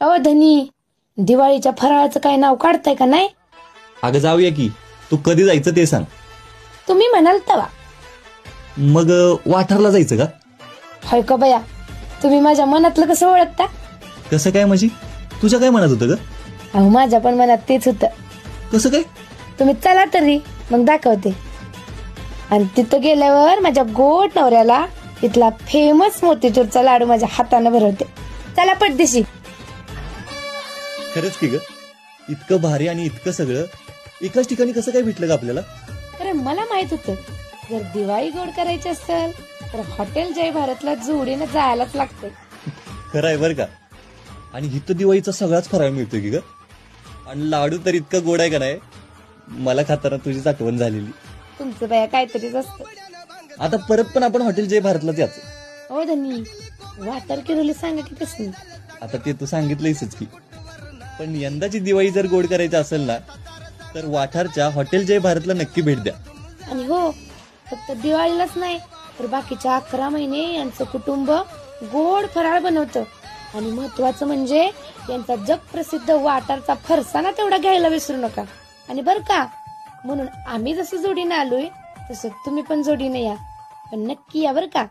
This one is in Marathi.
अहो धनी, दिवाळीच्या फराळाचं काय नाव काढताय का नाही? अगं जाऊया की. तू कधी जायचं ते सांग. तुम्ही म्हणाल तवा. मग वाठारला जायचं का? होय का बया, तुम्ही माझ्या मनातलं कसं ओळखता? कसं काय म्हणजे? तुझ्या काय म्हणत होतं ग? अहो माझ्या पण मनात तेच होतं. कसं काय? तुम्ही चला तरी मग दाखवते. आणि तिथं गेल्यावर माझ्या गोड नवऱ्याला तिथला फेमस मोतीचूरचा लाडू माझ्या हाताने भरवते. चला पटदिशी. खरंच की ग, इतकं भारी आणि इतकं सगळं एकाच ठिकाणी कसं काय भेटलं का आपल्याला? अरे मला माहित होतं, जर दिवाळी गोड करायची असेल तर हॉटेल जय भारतला जोडीने जायलाच लागते. खरं आहे बरं का. आणि इथं दिवाळीचा सगळाच फराळ मिळतोय की ग. आणि लाडू तर इतकं गोड आहे का नाही, मला खाताना तुझीच आठवण झालेली. तुमचं बया काहीतरीच असतं. आता परत पण आपण हॉटेल जय भारतलाच यायचं. हो धनी, वाटर किरोली सांगा की कसं. आता ते तू सांगितलंयच की. पण यंदाची दिवाळी जर गोड करायची असेल ना, तर वाठारच्या हॉटेल जय भारतला नक्की भेट द्या. आणि हो, फक्त दिवाळीलाच नाही तर बाकीच्या 11 महिने यांचं कुटुंब गोड फराळ बनवतं. आणि महत्वाचं म्हणजे यांचा जगप्रसिद्ध वाटारचा फरसाणा तेवढा घ्यायला विसरू नका. आणि बर का, म्हणून आम्ही जसं जोडीने आलोय तसं तुम्ही पण जोडीने या, पण नक्की या बर का.